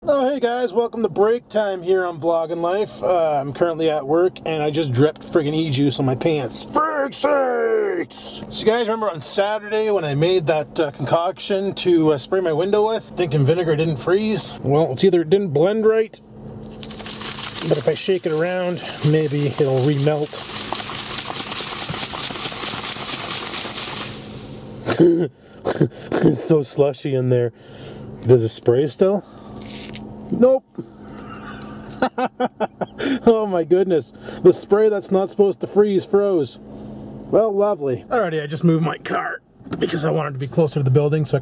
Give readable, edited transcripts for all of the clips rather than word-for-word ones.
Oh, hey guys, welcome to break time here on Vloggin' Life. I'm currently at work and I just dripped friggin' e-juice on my pants. Frig sakes! So you guys remember on Saturday when I made that concoction to spray my window with, thinking vinegar didn't freeze? Well, it's either it didn't blend right, but if I shake it around, maybe it'll remelt. It's so slushy in there. Does it spray still? Nope. Oh my goodness. The spray that's not supposed to freeze froze. Well, lovely. Alrighty, I just moved my car because I wanted to be closer to the building so I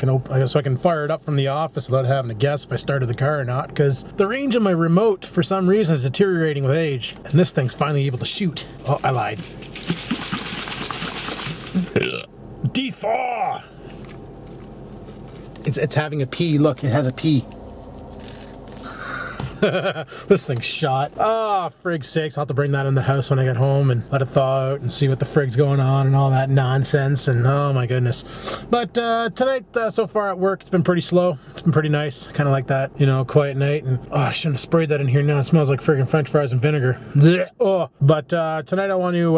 can fire it up from the office without having to guess if I started the car or not, because the range of my remote for some reason is deteriorating with age, and this thing's finally able to shoot. Oh, I lied. Dethaw! It's having a P. Look, it has a P. This thing's shot. Oh, frig sakes. I'll have to bring that in the house when I get home and let it thaw out and see what the frig's going on and all that nonsense, and oh my goodness. But tonight, so far at work, it's been pretty slow. It's been pretty nice. Kind of like that, you know, quiet night. And oh, I shouldn't have sprayed that in here now. It smells like friggin' French fries and vinegar. Blech. Oh, but tonight I want to,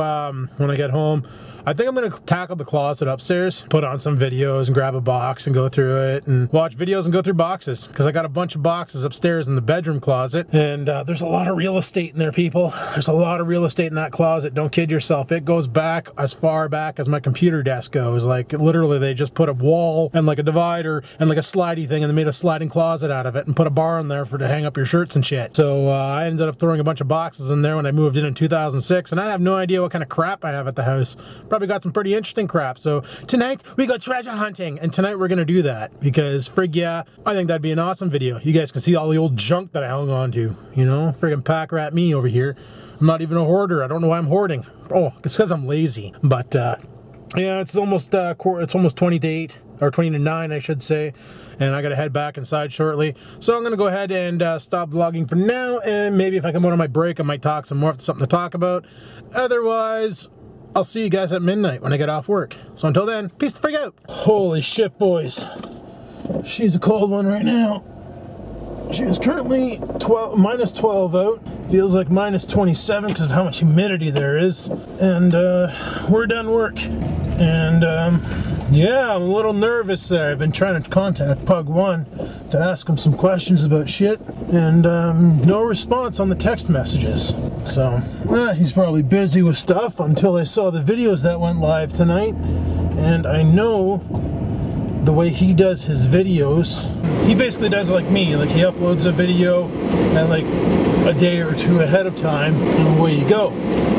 when I get home, I think I'm going to tackle the closet upstairs, put on some videos and grab a box and go through it and watch videos and go through boxes, because I got a bunch of boxes upstairs in the bedroom closet, and there's a lot of real estate in there, people. There's a lot of real estate in that closet. Don't kid yourself. It goes back as far back as my computer desk goes. Like, literally, they just put a wall and like a divider and like a slidey thing, and they made a sliding closet out of it and put a bar in there to hang up your shirts and shit. So I ended up throwing a bunch of boxes in there when I moved in 2006, and I have no idea what kind of crap I have at the house. Probably got some pretty interesting crap. So tonight we go treasure hunting, and tonight we're gonna do that because frig yeah, I think that'd be an awesome video. You guys can see all the old junk that I hung on to, you know, friggin' pack rat me over here. I'm not even a hoarder. I don't know why I'm hoarding. Oh, it's because I'm lazy. But yeah, it's almost 20 to 8 or 20 to 9, I should say, and I gotta head back inside shortly. So I'm gonna go ahead and stop vlogging for now, and maybe if I come out on my break I might talk some more if there's something to talk about. Otherwise, I'll see you guys at midnight when I get off work. So until then, peace the frig out. Holy shit, boys. She's a cold one right now. She is currently minus 12 out. Feels like minus 27 because of how much humidity there is. And we're done work. And yeah, I'm a little nervous there. I've been trying to contact Pug 1 to ask him some questions about shit, and no response on the text messages. So, he's probably busy with stuff until I saw the videos that went live tonight. And I know the way he does his videos, he basically does like me. Like, he uploads a video and like a day or two ahead of time, and away you go.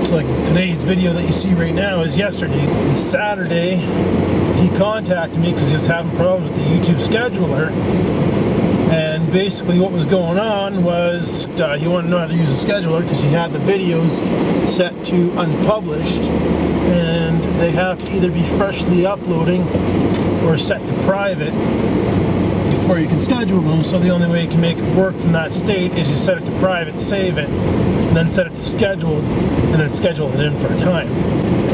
So like today's video that you see right now is yesterday. And Saturday, he contacted me because he was having problems with the YouTube scheduler. And basically what was going on was he wanted to know how to use the scheduler because he had the videos set to unpublished, and they have to either be freshly uploading or set to private before you can schedule them. So the only way you can make it work from that state is you set it to private, save it, and then set it to scheduled, and then schedule it in for a time.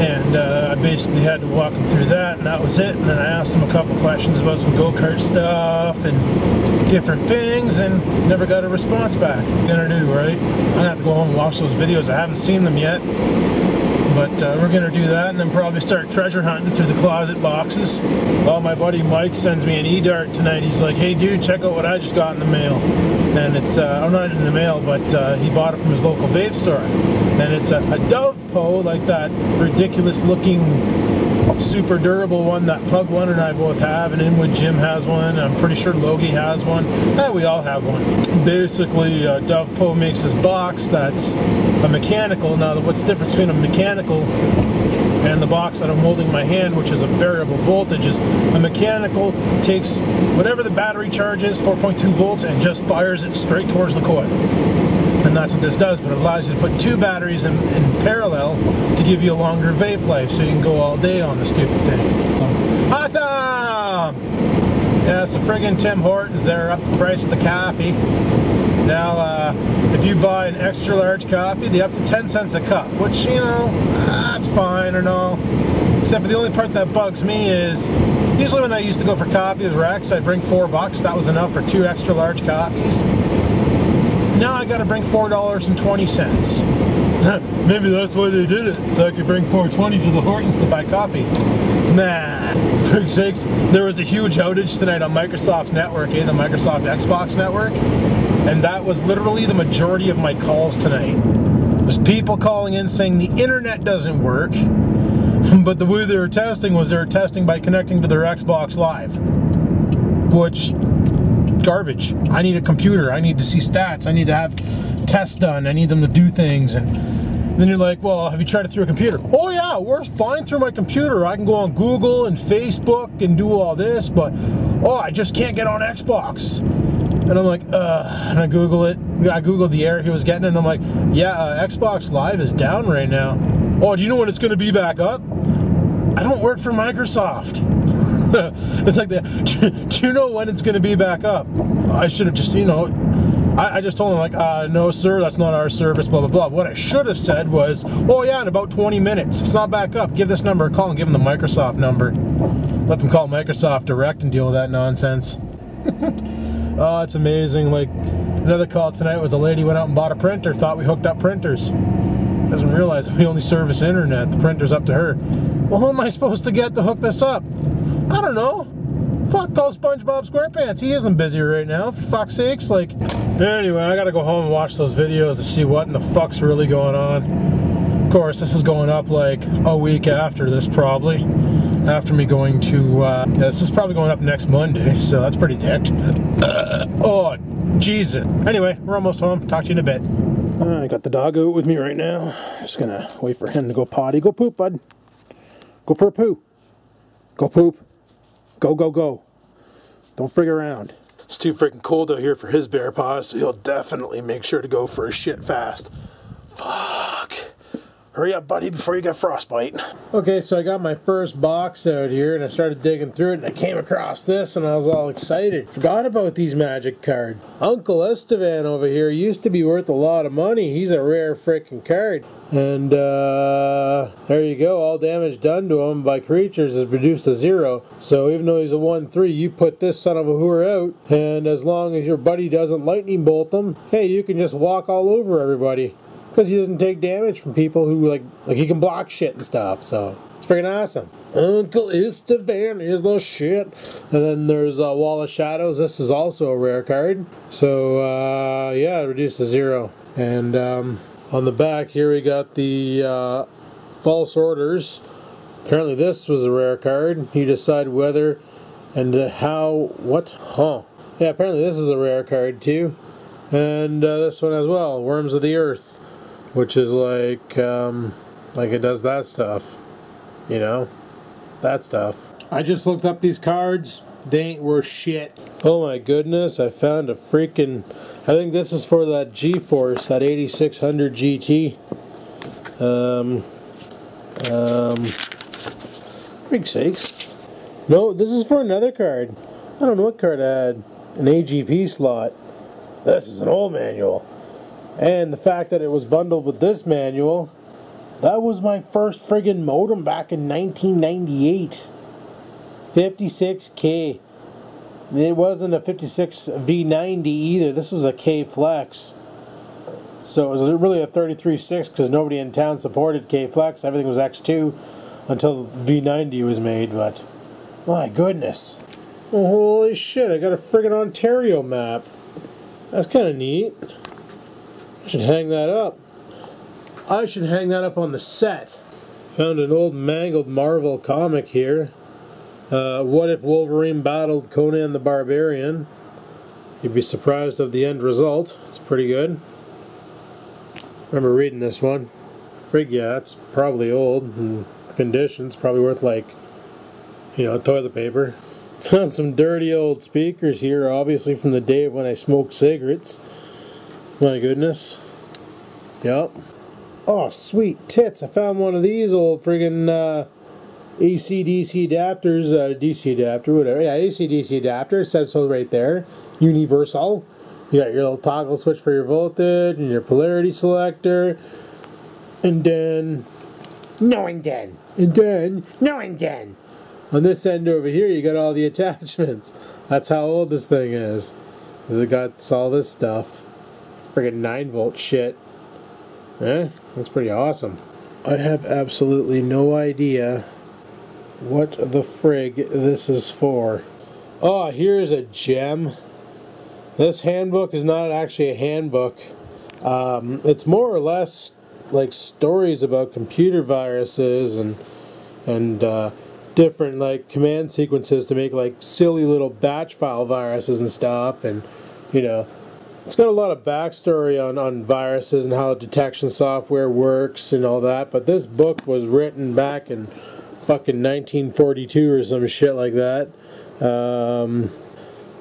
And I basically had to walk him through that, and that was it. And then I asked him a couple questions about some go-kart stuff and different things, and never got a response back. What are you gonna do, right? I'm gonna have to go home and watch those videos. I haven't seen them yet, but we're gonna do that, and then probably start treasure hunting through the closet boxes. Well, my buddy Mike sends me an e-dart tonight. He's like, hey dude, check out what I just got in the mail. And it's, oh, not in the mail, but he bought it from his local vape store. And it's a Dove Po, like that ridiculous looking, super durable one that Pug 1 and I both have, and Inwood Jim has one, I'm pretty sure Logie has one. We all have one. Basically, Dove Po makes this box that's a mechanical. Now, what's the difference between a mechanical and the box that I'm holding in my hand, which is a variable voltage, is a mechanical takes whatever the battery charge is, 4.2 volts, and just fires it straight towards the coil. And that's what this does, but it allows you to put two batteries in parallel to give you a longer vape life, so you can go all day on the stupid thing. Awesome! Yeah, so friggin' Tim Hortons, they're up the price of the coffee. Now, if you buy an extra large coffee, they up to 10 cents a cup, which, you know, that's fine and all. Except for the only part that bugs me is, usually when I used to go for coffee with Rex, I'd bring $4. That was enough for 2 extra large coffees. Now I gotta bring $4.20. Maybe that's why they did it, so I could bring $4.20 to the Hortons to buy coffee. Nah, for sakes, there was a huge outage tonight on Microsoft's network, the Microsoft Xbox network, and that was literally the majority of my calls tonight. There's people calling in saying the internet doesn't work, but the way they were testing was they were testing by connecting to their Xbox Live, which, garbage. I need a computer, I need to see stats, I need to have tests done, I need them to do things, and then you're like, well, have you tried it through a computer? Oh yeah, it works fine through my computer. I can go on Google and Facebook and do all this, but oh, I just can't get on Xbox. And I'm like, and I Google it. I Googled the error he was getting, and I'm like, yeah, Xbox Live is down right now. Oh, do you know when it's going to be back up? I don't work for Microsoft. It's like that. Do you know when it's going to be back up? I should have just, you know, I just told him, like, no sir, that's not our service, blah blah blah. What I should have said was, oh yeah, in about 20 minutes, if it's not back up, give this number a call and give them the Microsoft number. Let them call Microsoft direct and deal with that nonsense. Oh, it's amazing. Like, another call tonight was a lady went out and bought a printer, thought we hooked up printers. Doesn't realize we only service internet. The printer's up to her. Well, who am I supposed to get to hook this up? I don't know. Fuck, call SpongeBob SquarePants. He isn't busy right now, for fuck's sakes. Like, anyway, I gotta go home and watch those videos to see what in the fuck's really going on. Of course, this is going up like a week after this, probably. After me going to, yeah, this is probably going up next Monday, so that's pretty dicked. Oh, Jesus. Anyway, we're almost home. Talk to you in a bit. I got the dog out with me right now. Just gonna wait for him to go potty. Go poop, bud. Go for a poo. Go poop. Go, go, go. Don't frig around. It's too freaking cold out here for his bear paws, so he'll definitely make sure to go for a shit fast. Fuck. Hurry up, buddy, before you get frostbite. Okay, so I got my first box out here, and I started digging through it, and I came across this, and I was all excited. Forgot about these magic cards. Uncle Estevan over here used to be worth a lot of money. He's a rare freaking card. And, there you go. All damage done to him by creatures is reduced to 0. So even though he's a 1/3, you put this son of a whore out, and as long as your buddy doesn't lightning bolt him, hey, you can just walk all over everybody. Because he doesn't take damage from people who, like he can block shit and stuff, so it's freaking awesome. Uncle Estevan is the shit. And then there's Wall of Shadows. This is also a rare card. So, yeah, reduced to 0. And on the back here we got the False Orders. Apparently this was a rare card. You decide whether and how, what? Huh. Yeah, apparently this is a rare card too. And this one as well, Worms of the Earth. Which is like it does that stuff, you know, that stuff. I just looked up these cards, they ain't worth shit. Oh my goodness, I found a freaking, I think this is for that GeForce, that 8600 GT. Frig sakes. No, this is for another card. I don't know what card I had, an AGP slot. This is an old manual. And the fact that it was bundled with this manual, that was my first friggin' modem back in 1998. 56K. It wasn't a 56 V90 either. This was a K Flex. So it was really a 33.6 because nobody in town supported K Flex. Everything was X2 until V90 was made. But my goodness. Oh, holy shit, I got a friggin' Ontario map. That's kind of neat. I should hang that up. I should hang that up on the set. Found an old mangled Marvel comic here. What if Wolverine battled Conan the Barbarian? You'd be surprised of the end result. It's pretty good. Remember reading this one. Frig yeah, it's probably old and the condition's probably worth like, you know, toilet paper. Found some dirty old speakers here, obviously from the day when I smoked cigarettes. My goodness. Yep. Oh, sweet tits. I found one of these old friggin' AC-DC adapters. DC adapter, whatever. Yeah, AC-DC adapter. It says so right there. Universal. You got your little toggle switch for your voltage and your polarity selector. And then... No indent. And then... No indent. On this end over here, you got all the attachments. That's how old this thing is. Because it got all this stuff. friggin' 9-volt shit. Eh? That's pretty awesome. I have absolutely no idea what the frig this is for. Oh, here's a gem. This handbook is not actually a handbook. It's more or less like stories about computer viruses and different like command sequences to make like silly little batch file viruses and stuff, and you know, it's got a lot of backstory on viruses and how detection software works and all that. But this book was written back in fucking 1942 or some shit like that.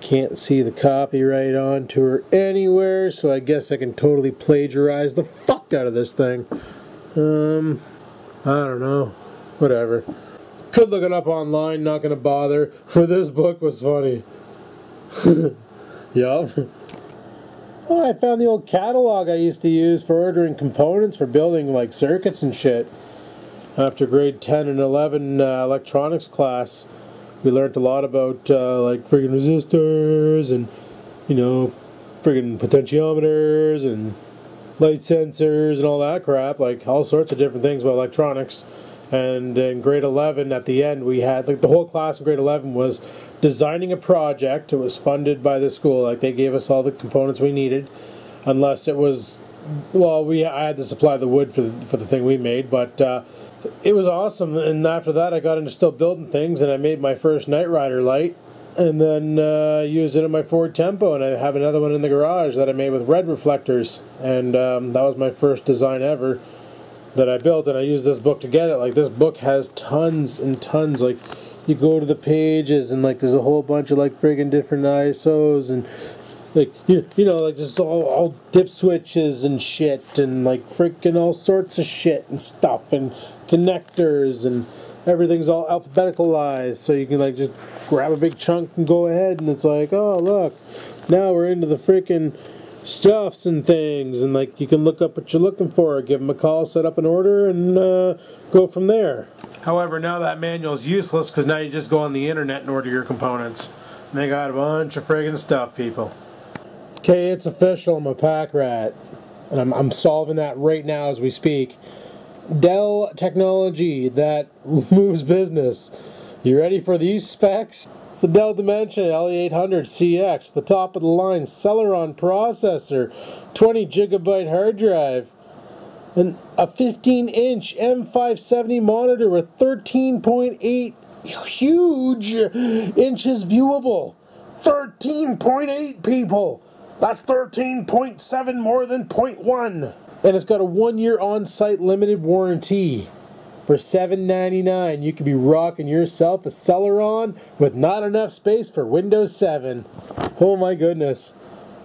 Can't see the copyright onto her anywhere, so I guess I can totally plagiarize the fuck out of this thing. I don't know. Whatever. Could look it up online, not gonna bother. But this book was funny. Yup. Oh, I found the old catalog I used to use for ordering components for building like circuits and shit. After grade 10 and 11 electronics class, we learned a lot about like friggin' resistors and, you know, friggin' potentiometers and light sensors and all that crap, like all sorts of different things about electronics. And in grade 11, at the end, we had, like, the whole class in grade 11 was designing a project. It was funded by the school. Like, they gave us all the components we needed, unless it was, well, I had to supply the wood for the thing we made, but it was awesome. And after that, I got into still building things, and I made my first Knight Rider light, and then used it in my Ford Tempo, and I have another one in the garage that I made with red reflectors, and that was my first design ever that I built, and I used this book to get it. Like, this book has tons and tons. Like, you go to the pages, and like there's a whole bunch of like friggin' different ISOs, and like you know, like there's all dip switches and shit, and like freaking all sorts of shit and stuff, and connectors, and everything's all alphabeticalized, so you can like just grab a big chunk and go ahead, and it's like, oh look, now we're into the freaking stuffs and things, and like you can look up what you're looking for, give them a call, set up an order, and go from there. However, now that manual is useless because now you just go on the internet and order your components. And they got a bunch of friggin' stuff, people. Okay, it's official, I'm a pack rat, and I'm solving that right now as we speak. Dell technology that moves business. You ready for these specs? It's the Dell Dimension LE800CX, the top of the line Celeron processor, 20 gigabyte hard drive, and a 15-inch M570 monitor with 13.8 huge inches viewable. 13.8, people! That's 13.7 more than 0.1. And it's got a 1-year on-site limited warranty. For $7.99, you could be rocking yourself a Celeron with not enough space for Windows 7. Oh my goodness.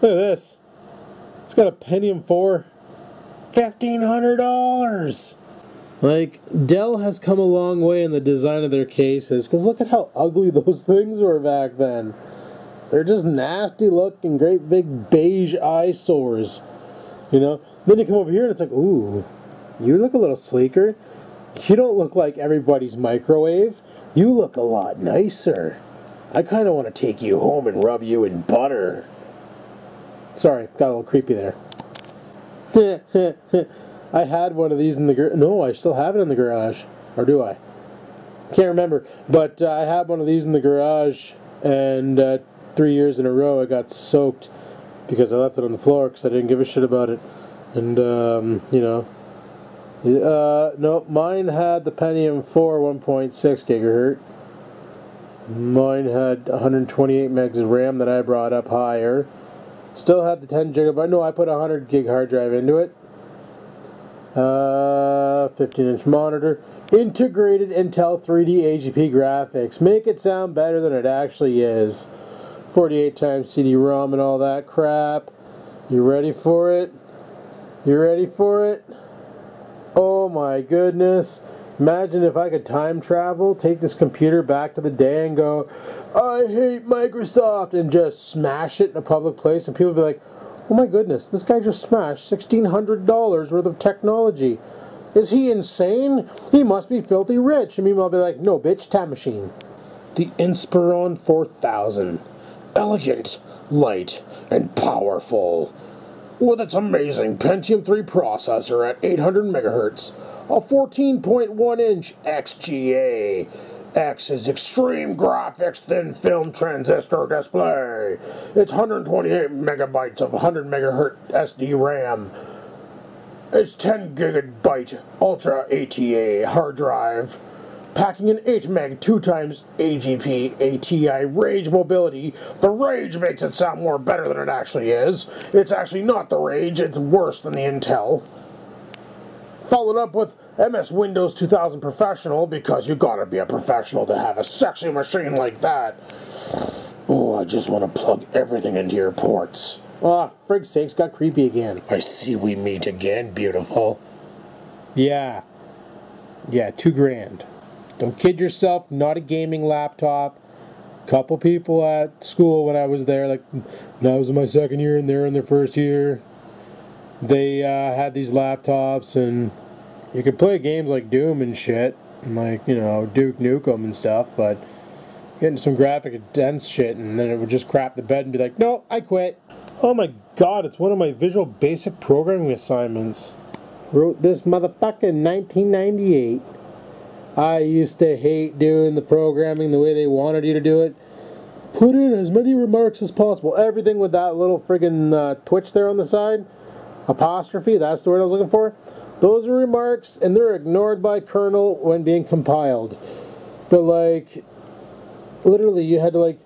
Look at this. It's got a Pentium 4. $1,500. Like, Dell has come a long way in the design of their cases, because look at how ugly those things were back then. They're just nasty looking, great big beige eyesores. You know? Then you come over here and it's like, ooh, you look a little sleeker. You don't look like everybody's microwave. You look a lot nicer. I kind of want to take you home and rub you in butter. Sorry, got a little creepy there. I had one of these in the garage. No, I still have it in the garage. Or do I? Can't remember. But I had one of these in the garage, and 3 years in a row I got soaked because I left it on the floor because I didn't give a shit about it. And, you know. No, mine had the Pentium 4 1.6 gigahertz. Mine had 128 megs of RAM that I brought up higher. Still had the 10 gigabyte. No, I put a 100 gig hard drive into it. 15-inch monitor. Integrated Intel 3D AGP graphics. Make it sound better than it actually is. 48 times CD-ROM and all that crap. You ready for it? You ready for it? Oh my goodness. Imagine if I could time travel, take this computer back to the day and go, I hate Microsoft, and just smash it in a public place, and people would be like, oh my goodness, this guy just smashed $1,600 worth of technology. Is he insane? He must be filthy rich. And meanwhile, I'll be like, no bitch, time machine. The Inspiron 4000. Elegant, light, and powerful. with its amazing Pentium 3 processor at 800 megahertz, a 14.1-inch XGA, X's extreme graphics thin film transistor display, its 128 megabytes of 100 megahertz SD RAM, its 10 gigabyte Ultra ATA hard drive, packing an 8 meg 2x AGP ATI Rage mobility. The Rage makes it sound more better than it actually is. It's actually not the Rage, it's worse than the Intel. Followed up with MS Windows 2000 Professional, because you gotta be a professional to have a sexy machine like that. Oh, I just want to plug everything into your ports. Ah, frig's sakes, got creepy again. I see we meet again, beautiful. Yeah, $2 grand. Don't kid yourself, not a gaming laptop. Couple people at school when I was there, like when I was in my second year and they're in their first year, they had these laptops and you could play games like Doom and shit, and like, you know, Duke Nukem and stuff, but getting some graphic dense shit and then it would just crap the bed and be like, no, I quit. Oh my god, it's one of my Visual Basic programming assignments. Wrote this motherfucker in 1998. I used to hate doing the programming the way they wanted you to do it. Put in as many remarks as possible. Everything with that little friggin' twitch there on the side. Apostrophe, that's the word I was looking for. Those are remarks, and they're ignored by kernel when being compiled. But like, literally you had to like,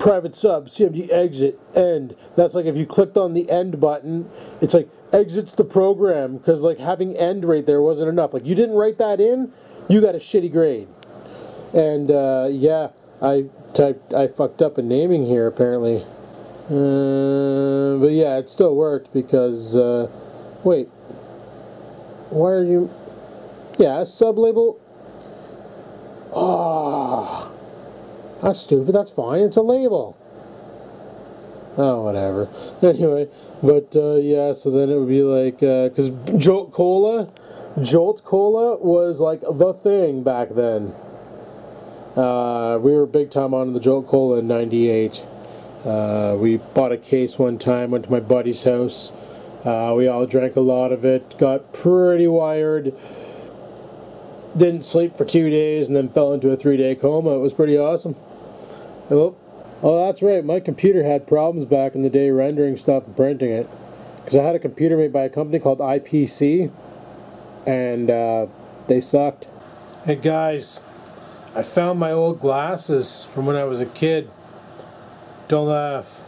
private sub, CMD exit, end. That's like if you clicked on the end button, it's like, exits the program, because like having end right there wasn't enough. Like you didn't write that in, you got a shitty grade. And yeah, I fucked up in naming here apparently. But yeah, it still worked because wait, why are you? Yeah, sublabel. Oh, that's stupid. That's fine. It's a label. Oh, whatever. Anyway, but yeah, so then it would be like, because Jolt Cola was like the thing back then. We were big time on the Jolt Cola in '98. We bought a case one time, went to my buddy's house. We all drank a lot of it, got pretty wired, didn't sleep for 2 days, and then fell into a 3-day coma. It was pretty awesome. Oh, that's right, my computer had problems back in the day rendering stuff and printing it. Because I had a computer made by a company called IPC, and they sucked. Hey guys, I found my old glasses from when I was a kid. Don't laugh.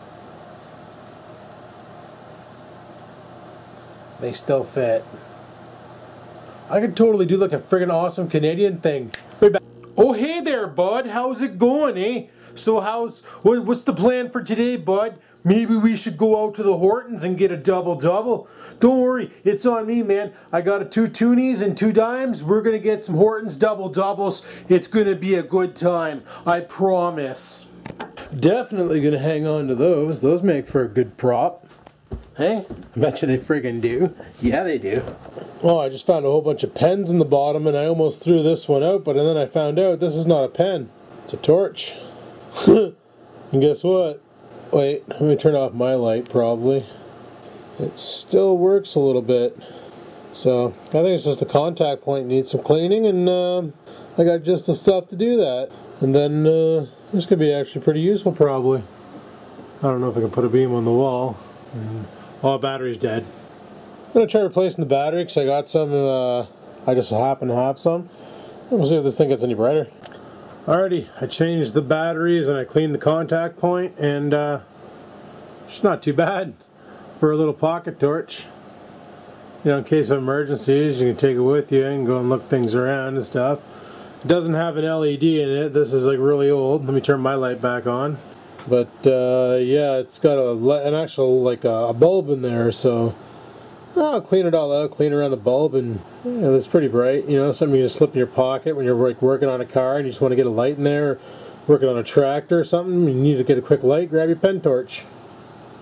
They still fit. I could totally do like a friggin' awesome Canadian thing. Oh, hey there, bud. How's it going, eh? So what's the plan for today, bud? Maybe we should go out to the Hortons and get a double-double. Don't worry, it's on me, man. I got a 2 toonies and 2 dimes. We're gonna get some Hortons double-doubles. It's gonna be a good time. I promise. Definitely gonna hang on to those. Those make for a good prop. Hey, I bet you they friggin' do. Yeah, they do. Oh, I just found a whole bunch of pens in the bottom and I almost threw this one out, but then I found out this is not a pen. It's a torch. And guess what? Wait, let me turn off my light probably. It still works a little bit. So, I think it's just the contact point needs some cleaning, and I got just the stuff to do that. And then this could be actually pretty useful probably. I don't know if I can put a beam on the wall. Oh, the battery's dead. I'm going to try replacing the battery because I got some, I just happen to have some. We'll see if this thing gets any brighter. Alrighty, I changed the batteries and I cleaned the contact point, and it's not too bad for a little pocket torch. You know, in case of emergencies, you can take it with you and go and look things around and stuff. It doesn't have an LED in it. This is like really old. Let me turn my light back on. But yeah, it's got an actual like a bulb in there, so I'll clean it all out, clean around the bulb, and yeah, it's pretty bright. You know, something you just slip in your pocket when you're like working on a car and you just want to get a light in there, working on a tractor or something, you need to get a quick light, grab your pen torch.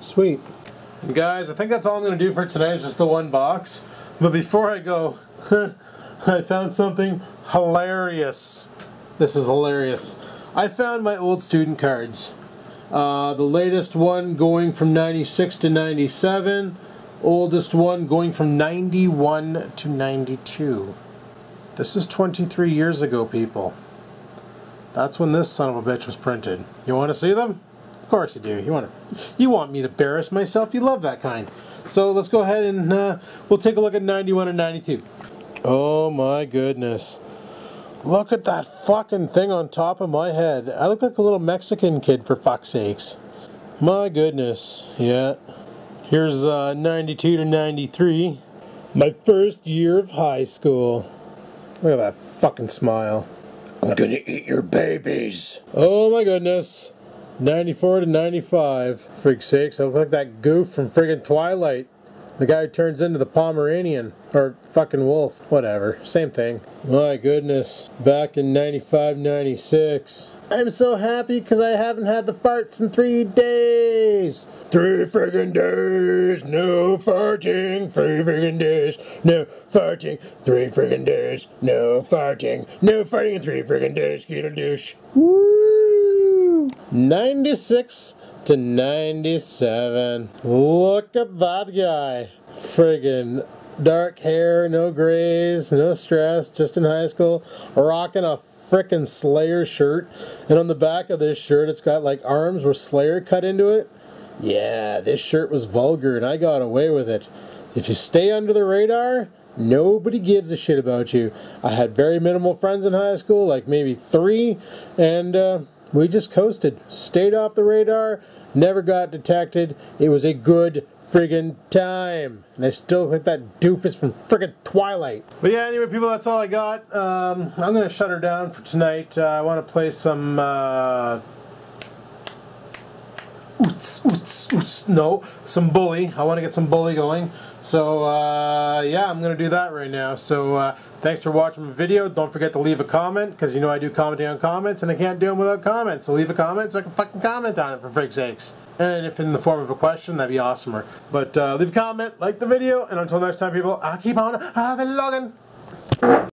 Sweet. And guys, I think that's all I'm going to do for tonight, is just the one box. But before I go, I found something hilarious. This is hilarious. I found my old student cards. The latest one going from 96 to 97. Oldest one going from 91 to 92. This is 23 years ago, people. That's when this son of a bitch was printed. You want to see them? Of course you do. You want me to embarrass myself? You love that kind. So let's go ahead and we'll take a look at 91 and 92. Oh my goodness. Look at that fucking thing on top of my head. I look like a little Mexican kid, for fuck's sakes. My goodness. Yeah. Here's 92 to 93. My first year of high school. Look at that fucking smile. I'm gonna eat your babies. Oh my goodness. 94 to 95. Freak's sakes, I look like that goof from friggin' Twilight. The guy who turns into the Pomeranian. Or fucking wolf. Whatever. Same thing. My goodness. Back in 95, 96. I'm so happy because I haven't had the farts in 3 days. 3 friggin' days. No farting. 3 friggin' days. No farting. 3 friggin' days. No farting. No farting in 3 friggin' days. Skeetle douche. Woo! 96 to 97. Look at that guy. Friggin' dark hair, no grays, no stress, just in high school, rocking a frickin' Slayer shirt, and on the back of this shirt it's got like arms with Slayer cut into it. Yeah, this shirt was vulgar and I got away with it. If you stay under the radar, nobody gives a shit about you. I had very minimal friends in high school, like maybe 3, and we just coasted, stayed off the radar, never got detected. It was a good friggin' time. And I still like that doofus from friggin' Twilight. But yeah, anyway, people, that's all I got. I'm going to shut her down for tonight. I want to play some... some Bully. I want to get some Bully going. So, yeah, I'm going to do that right now. So, thanks for watching my video. Don't forget to leave a comment, because you know I do commenting on comments, and I can't do them without comments. So leave a comment so I can fucking comment on it, for frig's sakes. And if in the form of a question, that'd be awesomer. But leave a comment, like the video, and until next time, people, I'll keep on vlogging.